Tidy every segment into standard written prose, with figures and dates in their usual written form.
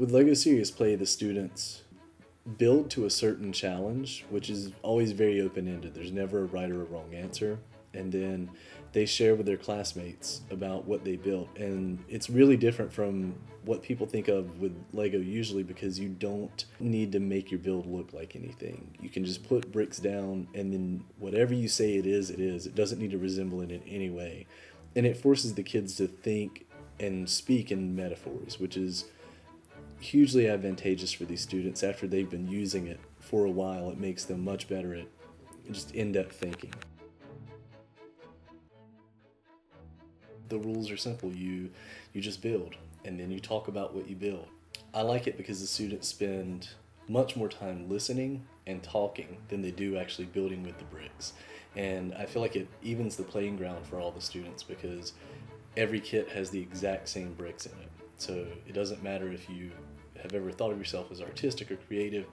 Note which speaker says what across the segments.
Speaker 1: With LEGO Serious Play, the students build to a certain challenge, which is always very open-ended. There's never a right or a wrong answer. And then they share with their classmates about what they built. And it's really different from what people think of with LEGO usually, because you don't need to make your build look like anything. You can just put bricks down, and then whatever you say it is, it is. It doesn't need to resemble it in any way. And it forces the kids to think and speak in metaphors, which is hugely advantageous for these students. After they've been using it for a while, it makes them much better at just in-depth thinking. The rules are simple. You just build, and then you talk about what you build. I like it because the students spend much more time listening and talking than they do actually building with the bricks. And I feel like it evens the playing ground for all the students, because every kit has the exact same bricks in it. So it doesn't matter if you have ever thought of yourself as artistic or creative,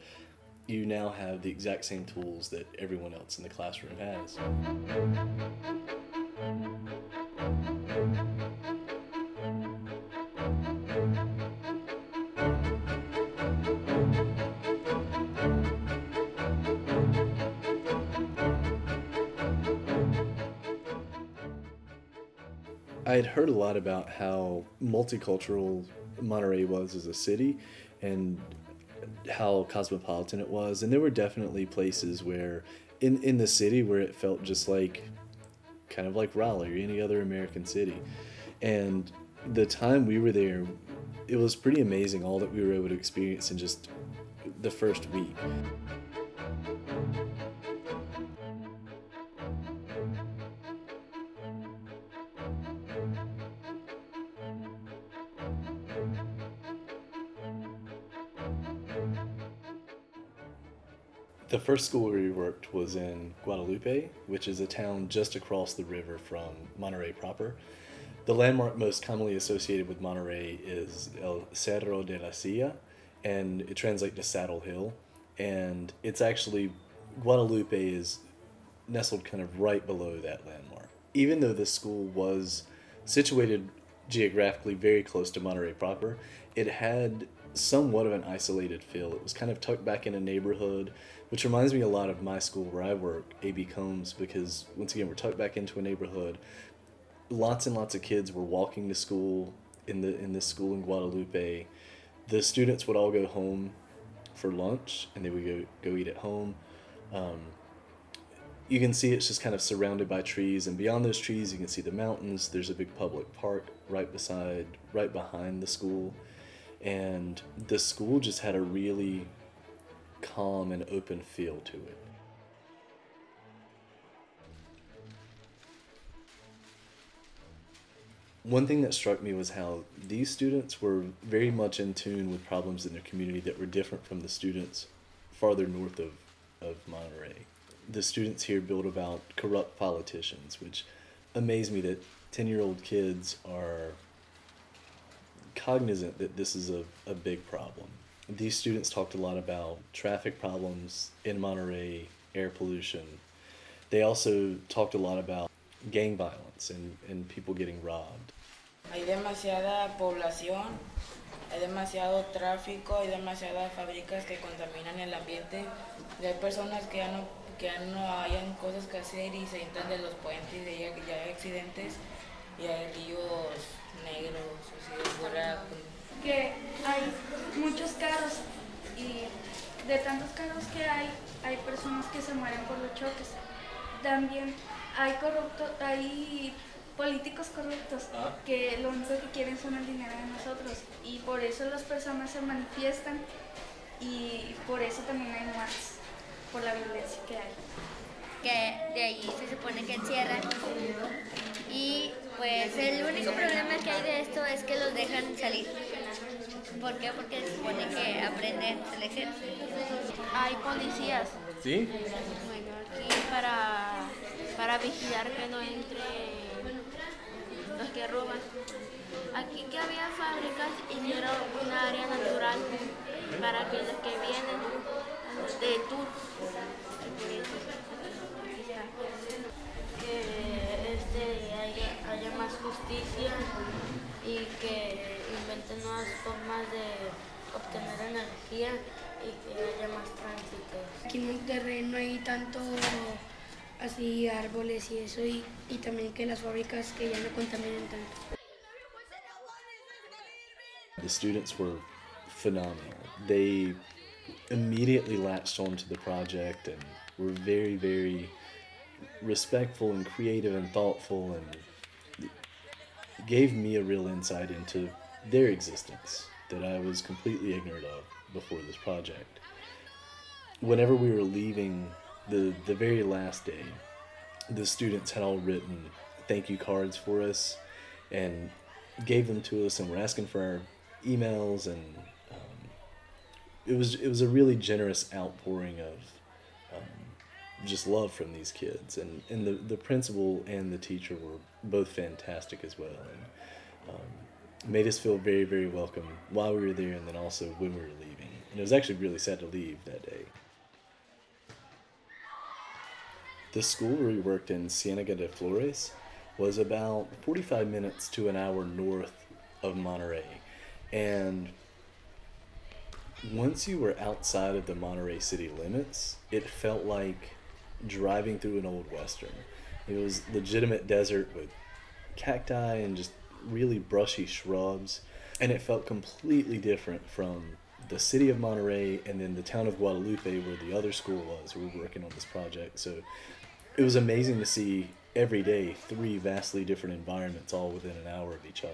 Speaker 1: you now have the exact same tools that everyone else in the classroom has. I had heard a lot about how multicultural Monterrey was as a city and how cosmopolitan it was, and there were definitely places where in the city where it felt just like kind of like Raleigh or any other American city. And the time we were there, it was pretty amazing all that we were able to experience in just the first week. The first school where we worked was in Guadalupe, which is a town just across the river from Monterrey proper. The landmark most commonly associated with Monterrey is El Cerro de la Silla, and it translates to Saddle Hill. And it's actually, Guadalupe is nestled kind of right below that landmark. Even though this school was situated geographically very close to Monterrey proper, it had somewhat of an isolated feel. It was kind of tucked back in a neighborhood, which reminds me a lot of my school where I work, A.B. Combs, because once again, we're tucked back into a neighborhood. Lots and lots of kids were walking to school in this school in Guadalupe. The students would all go home for lunch, and they would go eat at home. You can see it's just kind of surrounded by trees, and beyond those trees you can see the mountains. There's a big public park right behind the school, and the school just had a really calm and open feel to it. One thing that struck me was how these students were very much in tune with problems in their community that were different from the students farther north of Monterey. The students here build about corrupt politicians, which amazed me that 10-year-old kids are cognizant that this is a big problem. These students talked a lot about traffic problems in Monterey, air pollution. They also talked a lot about gang violence and people getting robbed.
Speaker 2: Hay demasiada población, hay demasiado tráfico, hay demasiadas fábricas que contaminan el ambiente, y hay personas que ya no hayan cosas que hacer y se entran de los puentes y ya hay accidentes y hay ríos negros, así de fuera.
Speaker 3: Que hay muchos carros y de tantos carros que hay personas que se mueren por los choques. También hay políticos corruptos que lo único que quieren son el dinero de nosotros, y por eso las personas se manifiestan, y por eso también hay muertes, por la violencia que hay.
Speaker 4: Que de ahí se supone que encierran, y pues el único problema que hay de esto es que los dejan salir. ¿Por qué? Porque se supone que aprenden el ejército.
Speaker 5: Hay policías.
Speaker 1: ¿Sí?
Speaker 5: Bueno, aquí para vigilar que no entre los que roban. Aquí que había fábricas hicieron un área natural para aquellos que vienen de tour. Que haya más justicia y que inventen nuevas formas obtener energía y que haya más tránsito.
Speaker 6: Aquí en Monterrey no hay tanto así árboles y eso y también que las fábricas que ya no contaminen tanto.
Speaker 1: The students were phenomenal. They immediately latched onto the project and were very, very respectful and creative and thoughtful, and gave me a real insight into their existence that I was completely ignorant of before this project. Whenever we were leaving the very last day, the students had all written thank you cards for us and gave them to us, and were asking for our emails, and it was a really generous outpouring of just love from these kids, and the principal and the teacher were both fantastic as well, and made us feel very, very welcome while we were there, and then also when we were leaving. And it was actually really sad to leave that day. The school where we worked in Ciénaga de Flores was about 45 minutes to an hour north of Monterrey, and once you were outside of the Monterrey city limits, it felt like driving through an old western. It was legitimate desert with cacti and just really brushy shrubs, and it felt completely different from the city of Monterrey and then the town of Guadalupe where the other school was who were working on this project. So it was amazing to see every day 3 vastly different environments all within an hour of each other.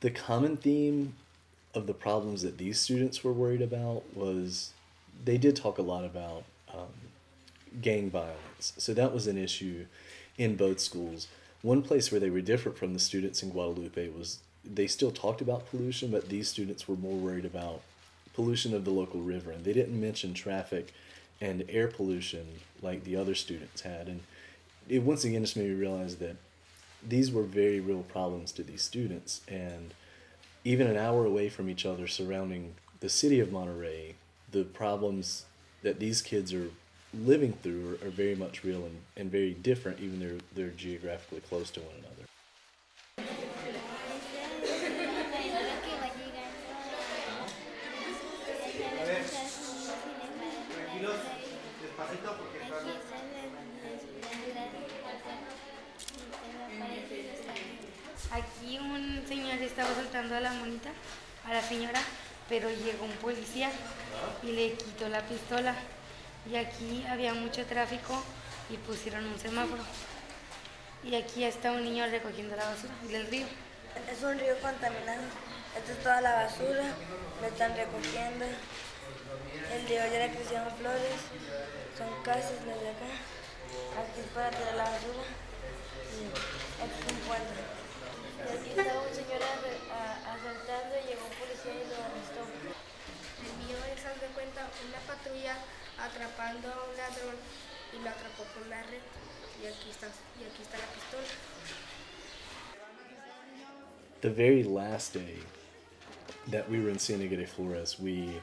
Speaker 1: The common theme of the problems that these students were worried about was they did talk a lot about gang violence. So that was an issue in both schools. One place where they were different from the students in Guadalupe was they still talked about pollution, but these students were more worried about pollution of the local river, and they didn't mention traffic and air pollution like the other students had. And it once again just made me realize that these were very real problems to these students, and even an hour away from each other surrounding the city of Monterrey, the problems that these kids are living through are very much real and very different, even though they're geographically close to one another.
Speaker 6: Aquí un señor estaba soltando a la monita, a la señora, pero llegó un policía y le quitó la pistola. Y aquí había mucho tráfico y pusieron un semáforo. Y aquí está un niño recogiendo la basura del río.
Speaker 7: Es un río contaminado. Esta es toda la basura, la están recogiendo. El río ya le crecieron flores, son casas las de acá. Aquí es para tirar la basura y aquí es un puente.
Speaker 5: Y aquí estaba un señor asaltando y llegó un policía y lo arrestó.
Speaker 3: El mío es, haz de cuenta, una patrulla atrapando a un ladrón y lo atrapó con la red. Y aquí está la pistola.
Speaker 1: The very last day that we were in Ciénaga de Flores, we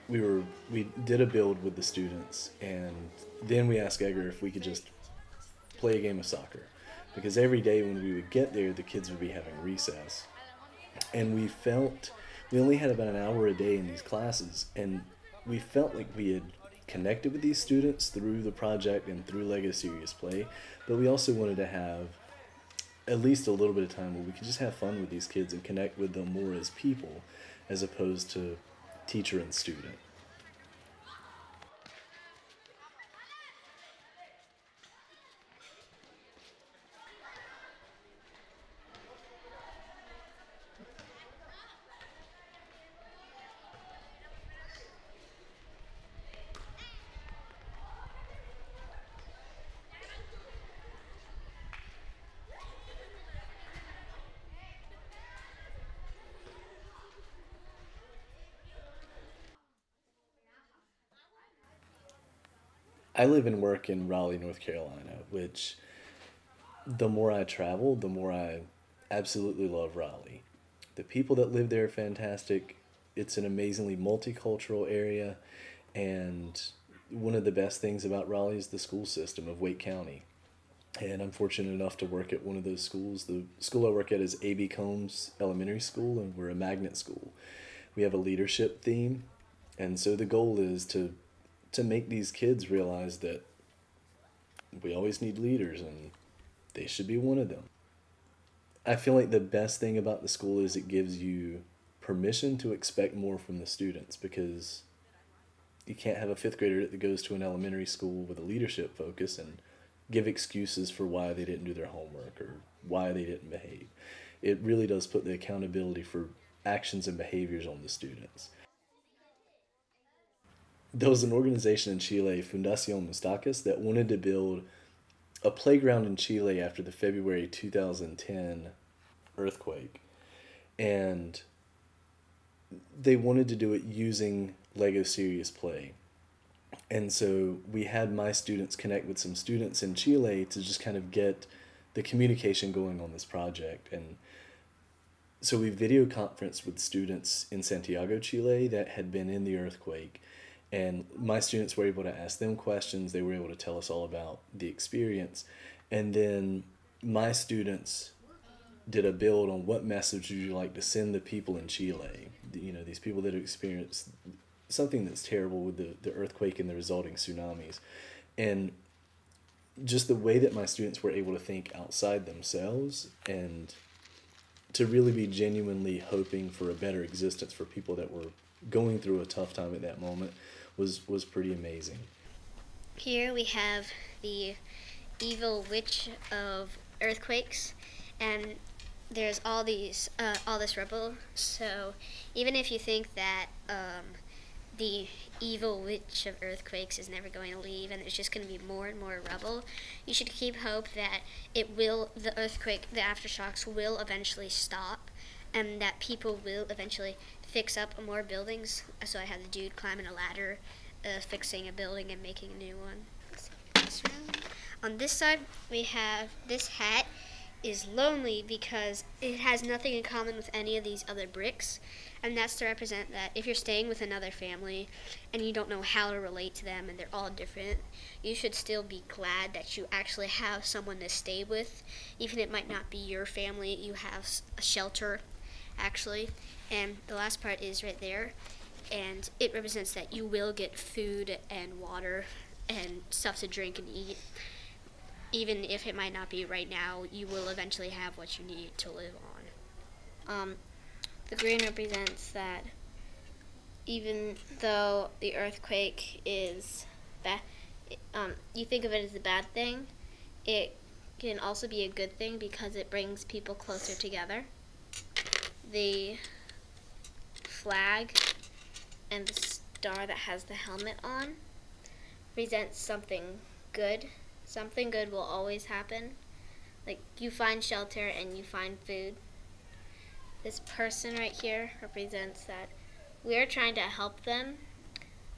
Speaker 1: did a build with the students, and then we asked Edgar if we could just play a game of soccer, because every day when we would get there, the kids would be having recess, and we only had about an hour a day in these classes, and we felt like we had connected with these students through the project and through Lego Serious Play, but we also wanted to have at least a little bit of time where we could just have fun with these kids and connect with them more as people as opposed to teacher and student. I live and work in Raleigh, North Carolina, which the more I travel, the more I absolutely love Raleigh. The people that live there are fantastic. it's an amazingly multicultural area, and one of the best things about Raleigh is the school system of Wake County. And I'm fortunate enough to work at one of those schools. The school I work at is A.B. Combs Elementary School, and we're a magnet school. We have a leadership theme, and so the goal is to make these kids realize that we always need leaders, and they should be one of them. I feel like the best thing about the school is it gives you permission to expect more from the students, because you can't have a fifth grader that goes to an elementary school with a leadership focus and give excuses for why they didn't do their homework or why they didn't behave. It really does put the accountability for actions and behaviors on the students. There was an organization in Chile, Fundación Mustacas, that wanted to build a playground in Chile after the February 2010 earthquake. And they wanted to do it using Lego Serious Play. And so we had my students connect with some students in Chile to just kind of get the communication going on this project. And so we video conferenced with students in Santiago, Chile that had been in the earthquake. And my students were able to ask them questions. They were able to tell us all about the experience. And then my students did a build on what message would you like to send the people in Chile, you know, these people that have experienced something that's terrible with the earthquake and the resulting tsunamis. And just the way that my students were able to think outside themselves and to really be genuinely hoping for a better existence for people that were going through a tough time at that moment was pretty amazing.
Speaker 8: Here we have the evil witch of earthquakes, and there's all this rubble. So even if you think that the evil witch of earthquakes is never going to leave and there's just going to be more and more rubble, you should keep hope that the earthquake, the aftershocks will eventually stop, and that people will eventually fix up more buildings. So I had the dude climbing a ladder, fixing a building and making a new one. On this side, we have this hat is lonely because it has nothing in common with any of these other bricks, and that's to represent that if you're staying with another family and you don't know how to relate to them and they're all different, you should still be glad that you actually have someone to stay with. Even if it might not be your family, you have a shelter, actually. And the last part is right there, and it represents that you will get food and water and stuff to drink and eat. Even if it might not be right now, you will eventually have what you need to live on. The green represents that even though the earthquake is bad, you think of it as a bad thing, it can also be a good thing because it brings people closer together. The flag and the star that has the helmet on presents something good. Something good will always happen. Like, you find shelter and you find food. This person right here represents that we're trying to help them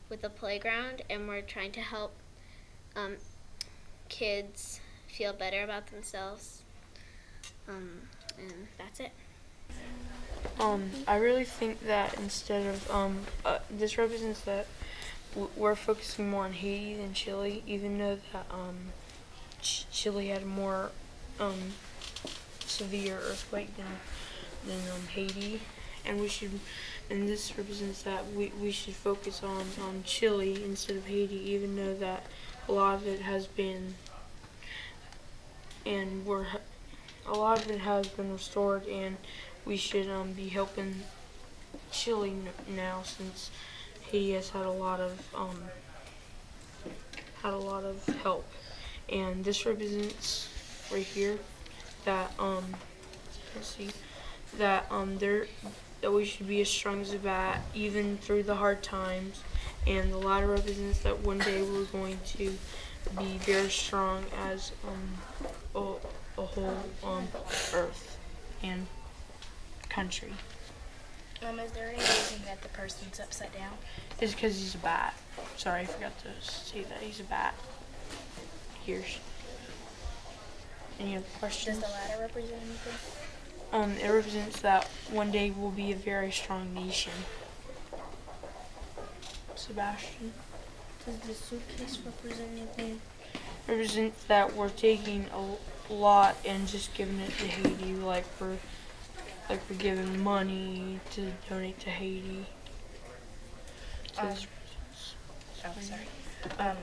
Speaker 8: with the playground, and we're trying to help kids feel better about themselves. And that's it.
Speaker 9: I really think that instead of, this represents that we're focusing more on Haiti than Chile, even though that Chile had a more severe earthquake than Haiti, and this represents that we should focus on Chile instead of Haiti, even though that a lot of it has been restored, and we should be helping Chile now, since Haiti has had a lot of help. And this represents right here that that we should be as strong as a bat even through the hard times, and the ladder represents that one day we're going to be very strong as a whole earth and country.
Speaker 10: Is there any reason that the person's upside down?
Speaker 9: It's because he's a bat. Sorry, I forgot to say that. He's a bat. Here's. Any other questions?
Speaker 10: Does the ladder represent anything?
Speaker 9: It represents that one day we'll be a very strong nation. Sebastian.
Speaker 10: Does the suitcase represent anything?
Speaker 9: Represents that we're taking a lot and just giving it to Haiti, like we're giving money to donate to Haiti.
Speaker 10: Oh, sorry.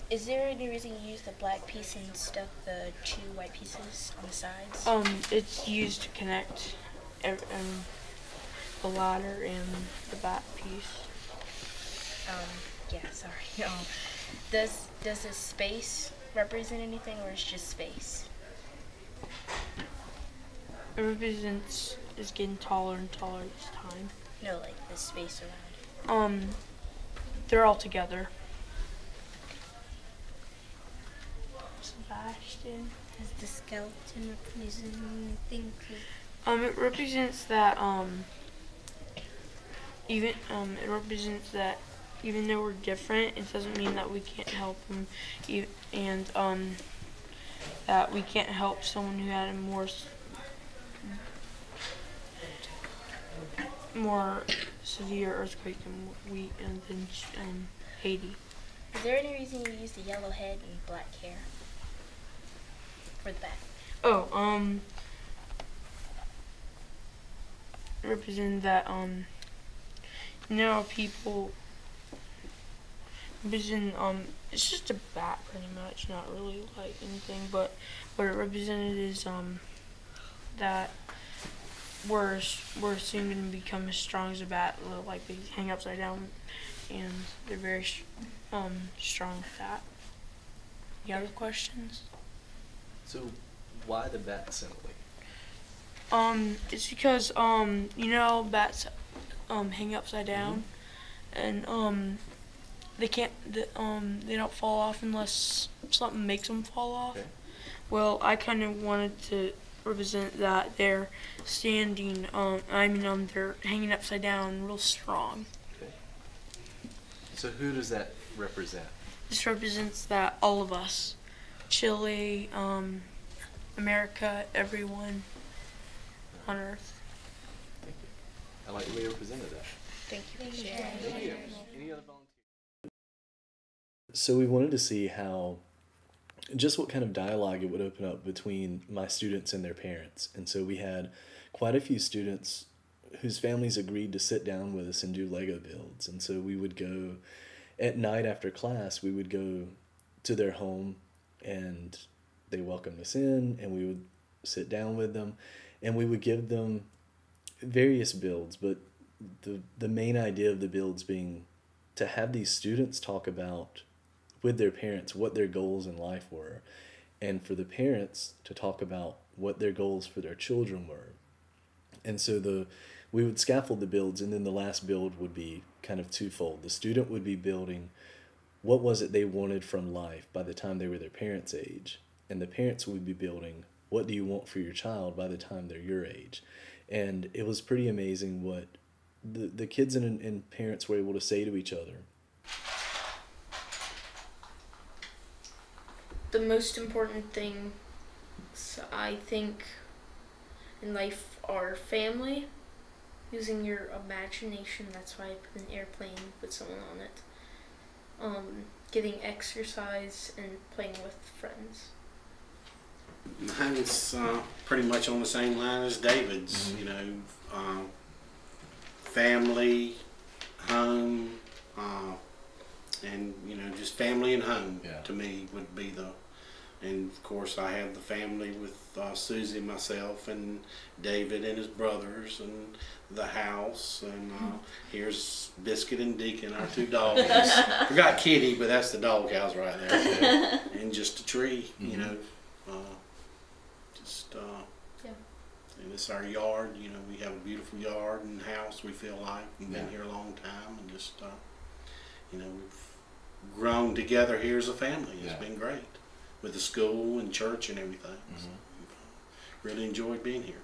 Speaker 10: Is there any reason you use the black piece instead of the 2 white pieces on the sides?
Speaker 9: It's used to connect the ladder and the back piece.
Speaker 10: Yeah, sorry. Does the space represent anything, or it's just space?
Speaker 9: It represents it's getting taller and taller each time.
Speaker 10: No, like the space around.
Speaker 9: They're all together. Sebastian.
Speaker 10: Does the skeleton represent anything?
Speaker 9: It represents that even though we're different, it doesn't mean that we can't help them, and that we can't help someone who had a more severe earthquake than Haiti.
Speaker 10: Is there any reason you use the yellow head and black hair for the back?
Speaker 9: Oh, represent that people represent it's just a bat pretty much, not really like anything, but what it represented is that we're soon going to become as strong as a bat, like they hang upside down, and they're very strong with that. You have questions?
Speaker 1: So, why the bat simile?
Speaker 9: It's because bats hang upside down, and they don't fall off unless something makes them fall off.
Speaker 1: Okay.
Speaker 9: Well, I kind of wanted to represent that they're standing. They're hanging upside down, real strong.
Speaker 1: Okay. So who does that represent?
Speaker 9: This represents that all of us, Chile, America, everyone on Earth.
Speaker 1: Thank you. I like the way you represented that.
Speaker 10: Thank you.
Speaker 1: Thank you. Any other volunteers? So we wanted to see what kind of dialogue it would open up between my students and their parents. And so we had quite a few students whose families agreed to sit down with us and do Lego builds. And so we would go, at night after class, we would go to their home, and they welcomed us in, and we would sit down with them, and we would give them various builds, but the main idea of the builds being to have these students talk about with their parents what their goals in life were, and for the parents to talk about what their goals for their children were. And so we would scaffold the builds, and then the last build would be kind of twofold. The student would be building what was it they wanted from life by the time they were their parents' age, and the parents would be building what do you want for your child by the time they're your age. And it was pretty amazing what the kids and parents were able to say to each other.
Speaker 5: The most important thing, I think, in life are family, using your imagination. That's why I put an airplane with someone on it. Getting exercise and playing with friends.
Speaker 11: Mine's pretty much on the same line as David's.
Speaker 1: Mm-hmm.
Speaker 11: Family, home, and just family and home.
Speaker 1: Yeah.
Speaker 11: To me would be and of course I have the family with Susie, myself, and David and his brothers, and the house, and here's Biscuit and Deacon, our 2 dogs. Forgot Kitty, but that's the dog house right there. And just a tree,
Speaker 1: Mm-hmm.
Speaker 11: And it's our yard. We have a beautiful yard and house. We feel like we've been here a long time, and just we've grown together here as a family. It's been great with the school and church and everything.
Speaker 1: Mm-hmm.
Speaker 11: So we've really enjoyed being here.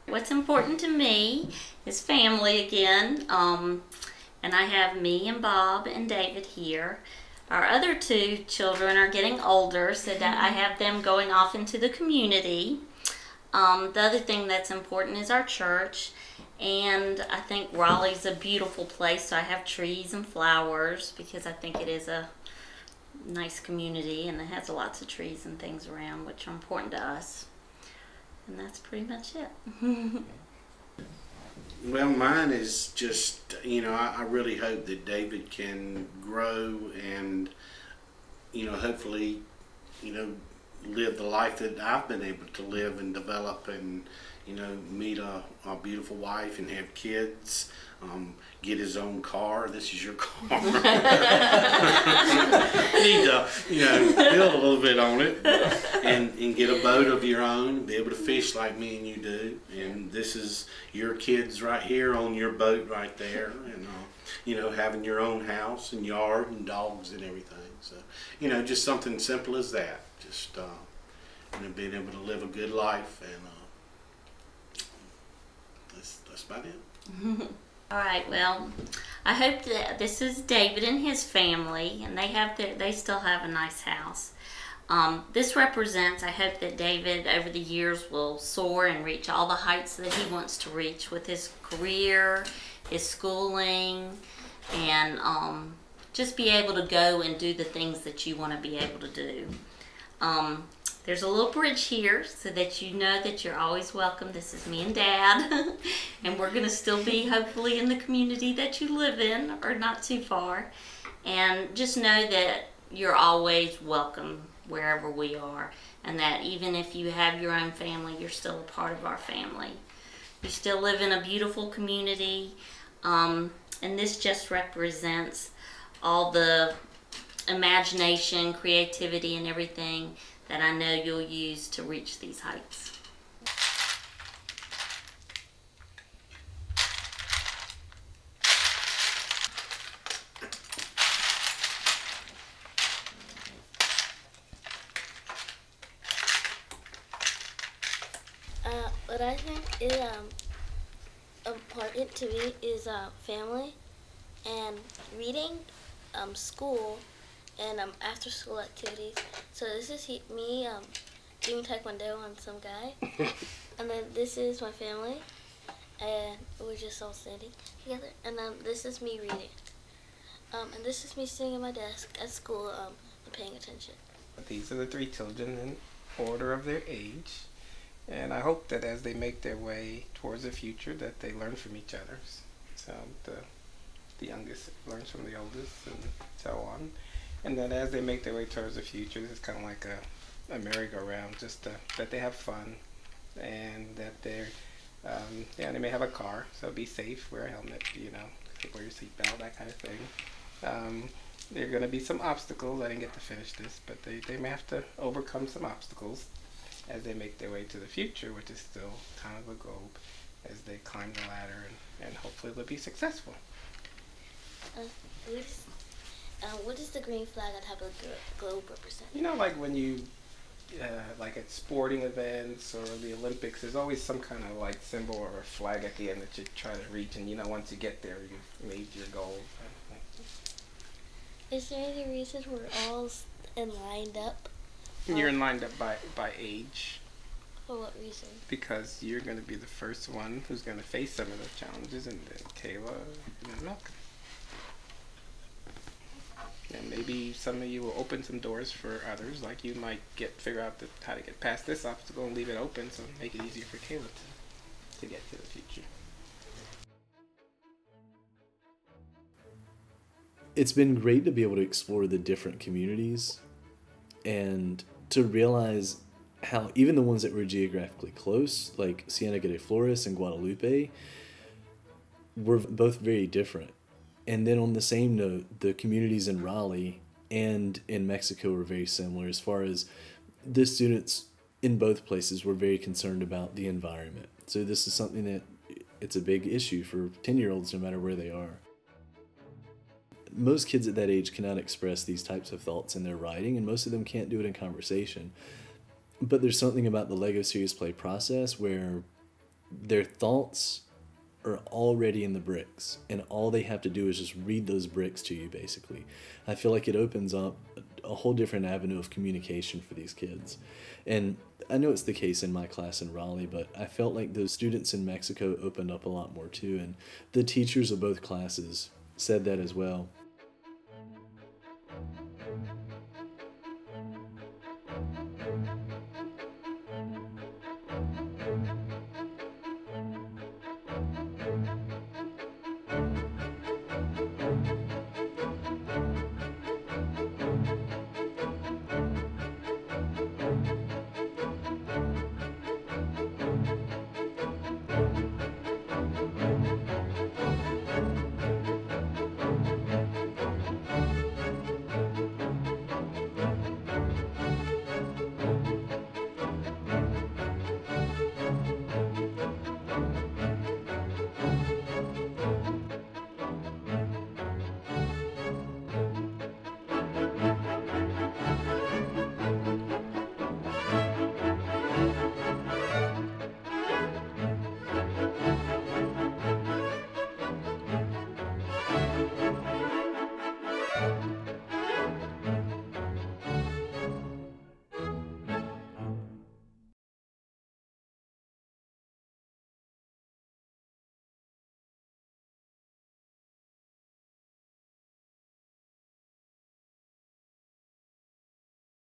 Speaker 12: What's important to me is family again, and I have me and Bob and David here. Our other 2 children are getting older, so that I have them going off into the community. The other thing that's important is our church, And I think Raleigh's a beautiful place, so I have trees and flowers because I think it is a nice community and it has lots of trees and things around which are important to us. And that's pretty much it.
Speaker 11: Well, mine is just, I really hope that David can grow and, hopefully, live the life that I've been able to live and develop and, meet a beautiful wife and have kids, get his own car. This is your car. Need to, build a little bit on it and get a boat of your own, be able to fish like me and you do. And this is your kids right here on your boat right there. And, having your own house and yard and dogs and everything. So, just something simple as that. Just, being able to live a good life and, that's about it.
Speaker 12: All right, well, I hope that this is David and his family, and they still have a nice house. This represents, I hope that David over the years will soar and reach all the heights that he wants to reach with his career, his schooling, and just be able to go and do the things that you want to be able to do. There's a little bridge here so that you know that you're always welcome. This is me and Dad, and we're going to still be hopefully in the community that you live in or not too far. And just know that you're always welcome wherever we are, and that even if you have your own family, you're still a part of our family. You still live in a beautiful community, and this just represents all the imagination, creativity, and everything that I know you'll use to reach these heights.
Speaker 5: What I think is important to me is family and reading, school, and after school activities. So this is me doing Taekwondo on some guy. And then this is my family, and we're just all standing together. And then this is me reading. And this is me sitting at my desk at school and paying attention.
Speaker 13: These are the three children in order of their age. And I hope that as they make their way towards the future that they learn from each other. So the youngest learns from the oldest and so on. And that as they make their way towards the future, this is kind of like a merry-go-round, just that they have fun and that they're, they may have a car, so be safe, wear a helmet, wear your seatbelt, that kind of thing. There are going to be some obstacles. I didn't get to finish this, but they may have to overcome some obstacles as they make their way to the future, which is still kind of a globe, as they climb the ladder, and hopefully they'll be successful.
Speaker 5: What does the green flag on top of the globe represent?
Speaker 13: Like when you, like at sporting events or the Olympics, there's always some kind of like symbol or a flag at the end that you try to reach, and once you get there, you've made your goal.
Speaker 5: Is there any reason we're all lined up?
Speaker 13: You're lined up by age.
Speaker 5: For what reason?
Speaker 13: Because you're going to be the first one who's going to face some of those challenges, and then Kayla, and then Malcolm. And maybe some of you will open some doors for others, like you might figure out how to get past this obstacle and leave it open, so make it easier for Kayla to get to the future.
Speaker 1: It's been great to be able to explore the different communities and to realize how even the ones that were geographically close, like Cienega de Flores and Guadalupe, were both very different. And then on the same note, the communities in Raleigh and in Mexico were very similar as far as the students in both places were very concerned about the environment. So this is something that it's a big issue for 10-year-olds no matter where they are. Most kids at that age cannot express these types of thoughts in their writing, and most of them can't do it in conversation. But there's something about the LEGO Serious Play process where their thoughts are already in the bricks, and all they have to do is just read those bricks to you, basically. I feel like it opens up a whole different avenue of communication for these kids. And I know it's the case in my class in Raleigh, but I felt like those students in Mexico opened up a lot more too, and the teachers of both classes said that as well.